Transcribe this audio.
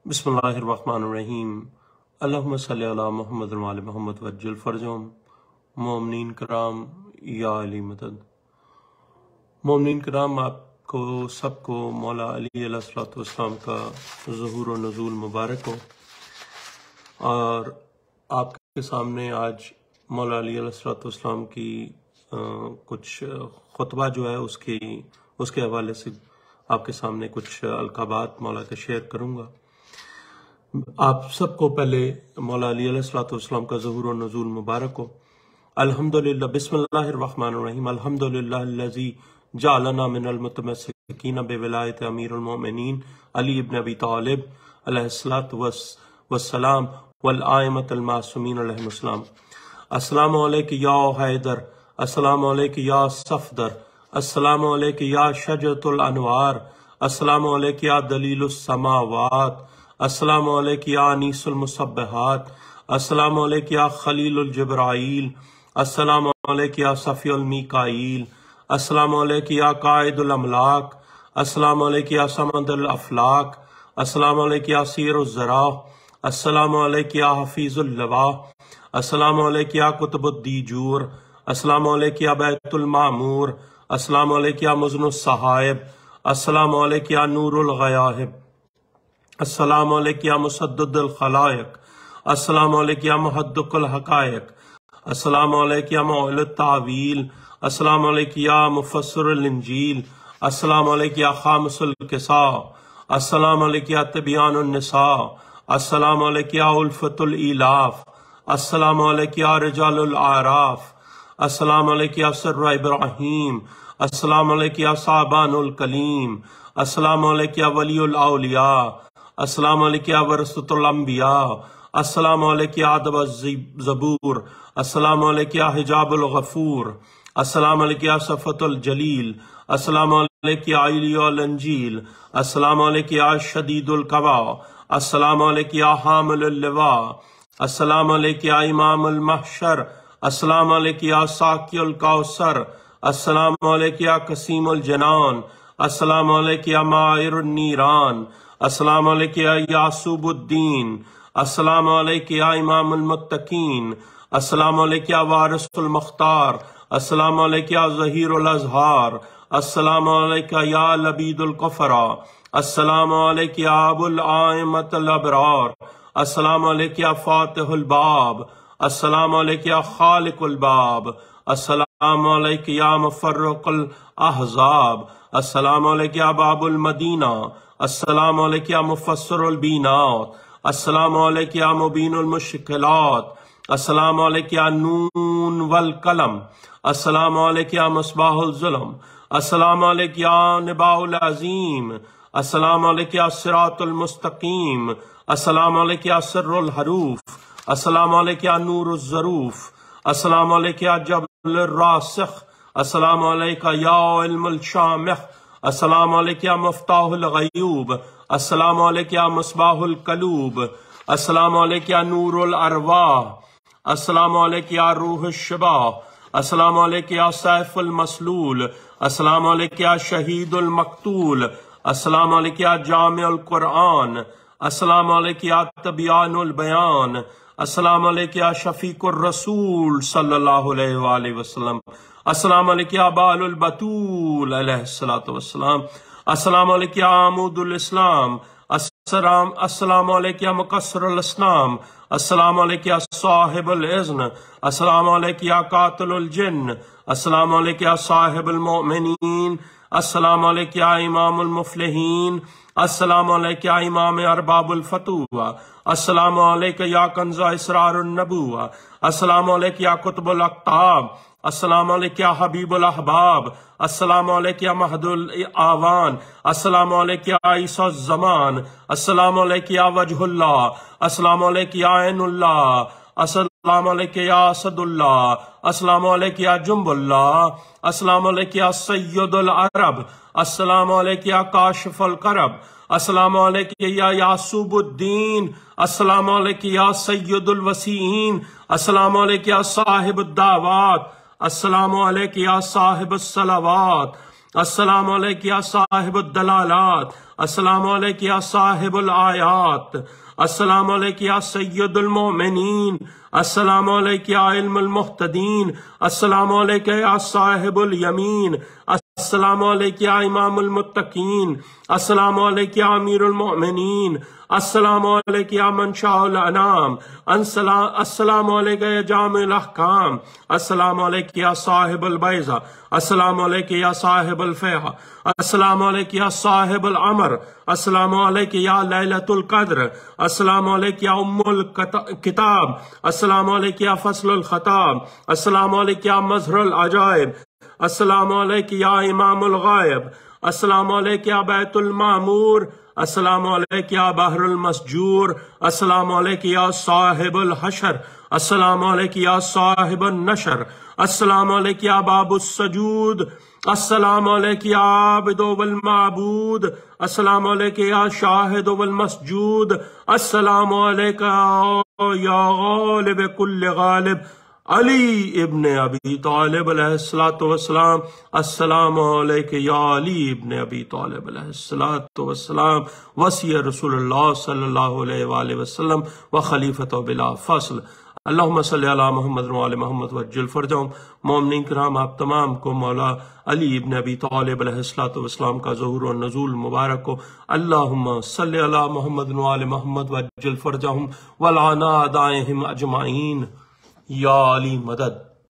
بسم اللہ الرحمن الرحیم۔ اللہم صلی علی محمد وعلی محمد وجل فرجہم۔ مومنین کرام یا علی مدد۔ مومنین کرام، آپ کو سب کو مولا علی علیہ السلام کا ظہور و نزول مبارک ہو، اور آپ کے سامنے آج مولا علی علیہ السلام کی کچھ خطبہ جو ہے اس کے حوالے سے آپ کے سامنے کچھ القابات مولا کے شیئر کروں گا۔ آپ سب کو پہلے مولا علی علیہ السلام کا ظہور و نزول مبارک ہو۔ الحمدللہ، بسم اللہ الرحمن الرحیم۔ الحمدللہ الذی جعلنا من المتمسکین بولایت امیر المؤمنین علی ابن ابی طالب علیہ السلام والآئمۃ المعصومین علیہم السلام۔ السلام علیک یا حیدر، السلام علیک یا صفدر، السلام علیک یا شجرۃ الانوار، السلام علیک یا دلیل السماوات، السلام علیک یا انیس المصبحات، السلام علیک یا خلیل الجبرائیل، السلام علیک یا صفی المیکائیل، السلام علیک یا قائد الاملاک، السلام علیک یا سمد الافلاک، السلام علیک یا سیر الزرا، السلام علیک یا حفیظ اللواء، السلام علیک یا قطب الدیجور، السلام علیک یا بیت المعمور، السلام علیک یا مزن الصحائب، السلام علیک یا نور الغیاہب، السلام علیک یا مسدد الخلائق، السلام علیک یا محدق الحقائق، السلام علیک یا معل التعویل، السلام علیک یا مفسر الانجیل، السلام علیک یا خامس الکساء، السلام علیک یا تبیان النساء، السلام علیک یا الفت الایلاف، السلام علیک یا رجال الاعراف، السلام علیک یا سر ابراہیم، السلام علیک یا صابان الکلیم، السلام علیک یا ولی الاولیاء، السلام علیک یا ورثۃ الانبیاء، السلام علیک یا ادب الزبور، السلام علیک یا حجاب الغفور، السلام علیک یا صفت الجلیل، السلام علیک یا علی الانجیل، السلام علیک یا شدید القوا، السلام علیک یا حامل اللواء، السلام علیک یا امام المحشر، السلام علیک یا ساقی الکوثر، السلام علیک یا قسیم الجنان، السلام علیک یا مائر النیران، السلام علیک یا یعصوب الدین، السلام علیک یا امام المتقین، السلام علیک یا وارث المختار، السلام علیک یا ظہیر الازہار، السلام علیک یا لبید القفرا، السلام علیک یا ابو الائمۃ الابرار، السلام علیک یا فاتح الباب، السلام علیک یا خالق الباب، السلام علیک یا مفرق الاحزاب، السلام علیک یا باب المدینہ، السلام علیک یا مفسر البینات، السلام علیک یا مبین المشکلات، السلام علیک یا نون والقلم، السلام علیک یا مصباح الظلم، السلام علیک یا نباء العظیم، السلام علیک یا صراط المستقیم، السلام علیک یا سر الحروف، السلام علیک یا نور الظروف، السلام علیک یا جبل الراسخ، السلام علیک یا علم الشامخ، السلام علیک یا مفتاح الغیوب، السلام علیک یا مصباح القلوب، السلام علیک یا نور الارواح، السلام علیک یا روح الشباب، السلام علیک یا سیف المسلول، السلام علیک یا شہید المقتول، السلام علیک یا جامع القرآن، السلام علیک یا تبیان البیان، السلام علیک یا شفیق الرسول صلی اللہ علیہ وآلہ وسلم، السلام علیک یا بال البتول علیہ السلام، السلام علیک یا عمود الاسلام، السلام علیک یا مقصر الاسلام، السلام علیک یا صاحب الاذن، السلام علیک یا قاتل الجن، السلام علیک یا صاحب المؤمنین، السلام علیک یا امام المفلحین، السلام علیک یا امام ارباب الفتوح، السلام علیک یا کنز اسرار النبوہ، السلام علیک یا قطب الاقطاب، السلام علیک یا حبیب الاحباب، السلام علیک یا مہد الاعوان، السلام علیک یا عیسی الزمان، السلام علیک یا وجہ اللہ، السلام علیک یا عین اللہ، السلام علیک یا اسد اللہ، السلام علیک یا جنب اللہ، السلام علیک یا سید العرب، السلام علیک یا کاشف الکرب، السلام علیک یا یعصوب الدین، السلام علیک یا سید الوسیعین، السلام علیک یا صاحب الدعوات، السلام علیک یا صاحب الصلوات، السلام علیک یا صاحب الدلالات، السلام علیک یا صاحب الآیات، السلام علیک یا سید المؤمنین، السلام علیک یا علم المحتدین، السلام علیک یا صاحب الیمین، السلام علیک یا امام المتقین، السلام علیک یا امیر المؤمنین، السلام علیک یا منشاء الانام، السلام علیک یا جامع الاحکام، السلام علیک یا صاحب البیضہ، السلام علیک یا صاحب الفیحہ، السلام علیک یا صاحب العمر، السلام علیک یا لیلۃ القدر، السلام علیک یا ام الکتاب، السلام علیک یا فصل الخطاب، السلام علیک یا مظہر العجائب، السلام علیک یا امام الغائب، السلام علیک یا بیت المعمور، السلام علیک یا بحر المسجور، السلام علیک یا صاحب الحشر، السلام علیک یا صاحب النشر، السلام علیک یا باب السجود، السلام علیک یا عابد والمعبود، السلام علیک یا شاہد والمسجود، السلام علیک یا غالب کل غالب علی ابن ابی طالب علیہ السلام، السلام علیک یا علی ابن ابی طالب علیہ السلام، وصی رسول اللہ صلی اللہ علیہ وآلہ وسلم و خلیفۃ بلا فصل۔ اللہم صلی علی محمد و علی محمد وعجل فرجہم۔ مومنین کرام، آپ تمام کو مولا علی ابن ابی طالب علیہ السلام کا ظہور و نزول مبارک ہو۔ اللہم صلی علی محمد و علی محمد وعجل فرجہم ولعن اعدائہم اجمعین۔ یا علی مدد۔